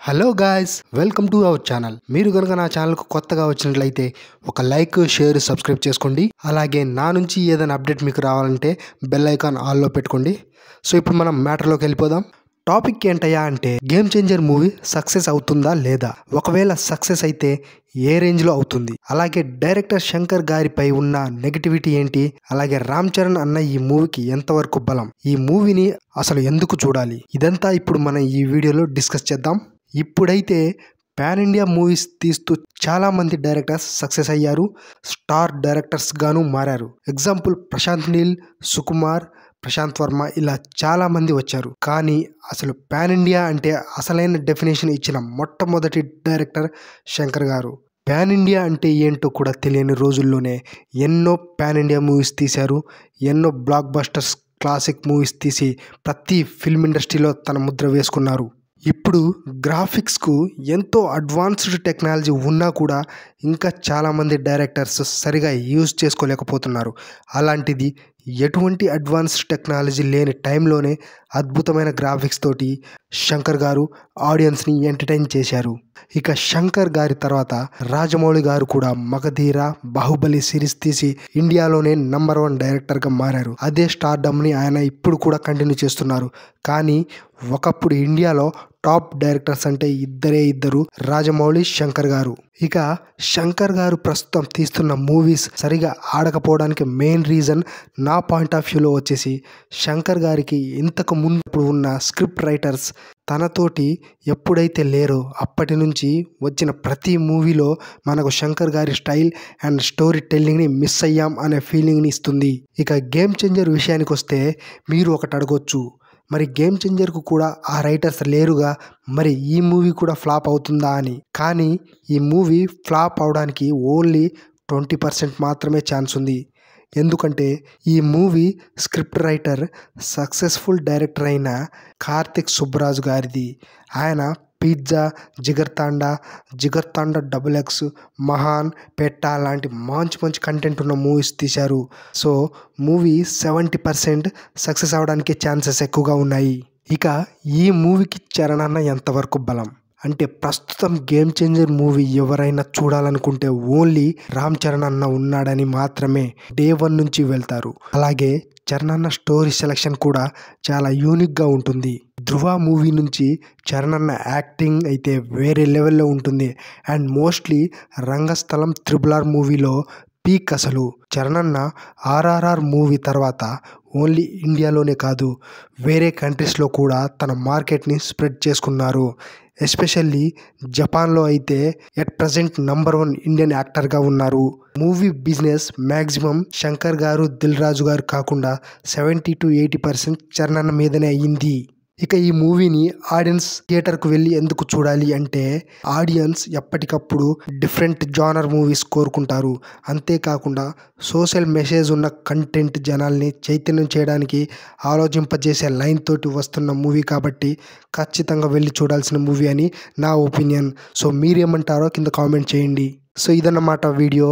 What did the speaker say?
Hello guys, welcome to our channel. మీరు కనుక నా ఛానల్కు కొత్తగా వచ్చినట్లయితే ఒక లైక్, షేర్, సబ్స్క్రైబ్ చేసుకోండి. అలాగే నా నుంచి ఏదైనా అప్డేట్ మీకు రావాలంటే బెల్ ఐకాన్ ఆల్లో పెట్టుకోండి. సో ఇప్పుడు మనం మ్యాటర్లోకి వెళ్ళిపోదాం. టాపిక్ ఏంటయ్యా అంటే గేమ్ చేంజర్ మూవీ సక్సెస్ అవుతుందా లేదా, ఒకవేళ సక్సెస్ అయితే ఏ రేంజ్లో అవుతుంది, అలాగే డైరెక్టర్ శంకర్ గారిపై ఉన్న నెగటివిటీ ఏంటి, అలాగే రామ్ చరణ్ అన్న ఈ మూవీకి ఎంతవరకు బలం, ఈ మూవీని అసలు ఎందుకు చూడాలి, ఇదంతా ఇప్పుడు మనం ఈ వీడియోలో డిస్కస్ చేద్దాం. ఇప్పుడైతే పాన్ ఇండియా మూవీస్ తీస్తూ చాలా మంది డైరెక్టర్స్ సక్సెస్ అయ్యారు, స్టార్ డైరెక్టర్స్ గాను మారారు. ఎగ్జాంపుల్ ప్రశాంత్ నీల్, సుకుమార్, ప్రశాంత్ వర్మ, ఇలా చాలా మంది వచ్చారు. కానీ అసలు పాన్ ఇండియా అంటే అసలైన డెఫినేషన్ ఇచ్చిన మొట్టమొదటి డైరెక్టర్ శంకర్ గారు. పాన్ ఇండియా అంటే ఏంటో కూడా తెలియని రోజుల్లోనే ఎన్నో పాన్ ఇండియా మూవీస్ తీశారు. ఎన్నో బ్లాక్ బస్టర్స్, క్లాసిక్ మూవీస్ తీసి ప్రతి ఫిల్మ్ ఇండస్ట్రీలో తన ముద్ర వేసుకున్నారు. ఇప్పుడు గ్రాఫిక్స్కు ఎంతో అడ్వాన్స్డ్ టెక్నాలజీ ఉన్నా కూడా ఇంకా చాలామంది డైరెక్టర్స్ సరిగా యూజ్ చేసుకోలేకపోతున్నారు. అలాంటిది ఎటువంటి అడ్వాన్స్డ్ టెక్నాలజీ లేని టైంలోనే అద్భుతమైన గ్రాఫిక్స్ తోటి శంకర్ గారు ఆడియన్స్ని ఎంటర్టైన్ చేశారు. ఇక శంకర్ గారి తర్వాత రాజమౌళి గారు కూడా మగధీర, బాహుబలి సిరీస్ తీసి ఇండియాలోనే నంబర్ 1 డైరెక్టర్గా మారారు. అదే స్టార్డమ్ని ఆయన ఇప్పుడు కూడా కంటిన్యూ చేస్తున్నారు. కానీ ఒకప్పుడు ఇండియాలో టాప్ డైరెక్టర్స్ అంటే ఇద్దరు, రాజమౌళి, శంకర్ గారు. ఇక శంకర్ గారు ప్రస్తుతం తీస్తున్న మూవీస్ సరిగా ఆడకపోవడానికి మెయిన్ రీజన్ నా పాయింట్ ఆఫ్ వ్యూలో వచ్చేసి శంకర్ గారికి ఇంతకు ముందు ఉన్న స్క్రిప్ట్ రైటర్స్ తనతోటి ఎప్పుడైతే లేరో అప్పటి నుంచి వచ్చిన ప్రతి మూవీలో మనకు శంకర్ గారి స్టైల్ అండ్ స్టోరీ టెల్లింగ్ని మిస్ అయ్యాం అనే ఫీలింగ్ని ఇస్తుంది. ఇక గేమ్ చేంజర్ విషయానికి వస్తే మీరు ఒకటి అడగొచ్చు, మరి గేమ్ చేంజర్కు కూడా ఆ రైటర్స్ లేరుగా, మరి ఈ మూవీ కూడా ఫ్లాప్ అవుతుందా అని. కానీ ఈ మూవీ ఫ్లాప్ అవడానికి ఓన్లీ 20% మాత్రమే ఛాన్స్ ఉంది. ఎందుకంటే ఈ movie script writer successful director అయిన కార్తిక్ సుబ్బరాజు గారిది. ఆయన పిజ్జా, జిగర్తాండా, XXX, మహాన్, పెట్టా లాంటి మంచి కంటెంట్ ఉన్న మూవీస్ తీశారు. సో మూవీ 70% సక్సెస్ అవడానికి ఛాన్సెస్ ఎక్కువగా ఉన్నాయి. ఇక ఈ మూవీకి చరణ్ అన్న ఎంతవరకు బలం అంటే, ప్రస్తుతం గేమ్ చేంజర్ మూవీ ఎవరైనా చూడాలనుకుంటే ఓన్లీ రామ్ చరణ్ అన్న ఉన్నాడని మాత్రమే డే 1 నుంచి వెళ్తారు. అలాగే చరణ్ అన్న స్టోరీ సెలెక్షన్ కూడా చాలా యూనిక్గా ఉంటుంది. ధృవ మూవీ నుంచి చరణ్ అన్న యాక్టింగ్ అయితే వేరే లెవెల్లో ఉంటుంది. అండ్ మోస్ట్లీ రంగస్థలం, RRR మూవీలో పీక్. అసలు చరణ్ అన్న RRR మూవీ తర్వాత ఓన్లీ ఇండియాలోనే కాదు వేరే కంట్రీస్లో కూడా తన మార్కెట్ని స్ప్రెడ్ చేసుకున్నారు. ఎస్పెషల్లీ జపాన్లో అయితే ఎట్ ప్రజెంట్ నంబర్ 1 ఇండియన్ యాక్టర్గా ఉన్నారు. మూవీ బిజినెస్ మ్యాక్సిమం శంకర్ గారు, దిల్ రాజు గారు కాకుండా 70 to 80% చరణ్ అన్న మీదనే అయ్యింది. ఇక ఈ మూవీని ఆడియన్స్ థియేటర్కు వెళ్ళి ఎందుకు చూడాలి అంటే, ఆడియన్స్ ఎప్పటికప్పుడు డిఫరెంట్ జానర్ మూవీస్ కోరుకుంటారు. అంతేకాకుండా సోషల్ మెసేజ్ ఉన్న కంటెంట్ జనాల్ని చైతన్యం చేయడానికి ఆలోచింపజేసే లైన్ తోటి వస్తున్న మూవీ కాబట్టి ఖచ్చితంగా వెళ్ళి చూడాల్సిన మూవీ అని నా ఒపీనియన్. సో మీరేమంటారో కింద కామెంట్ చేయండి. సో ఇదన్నమాట వీడియో.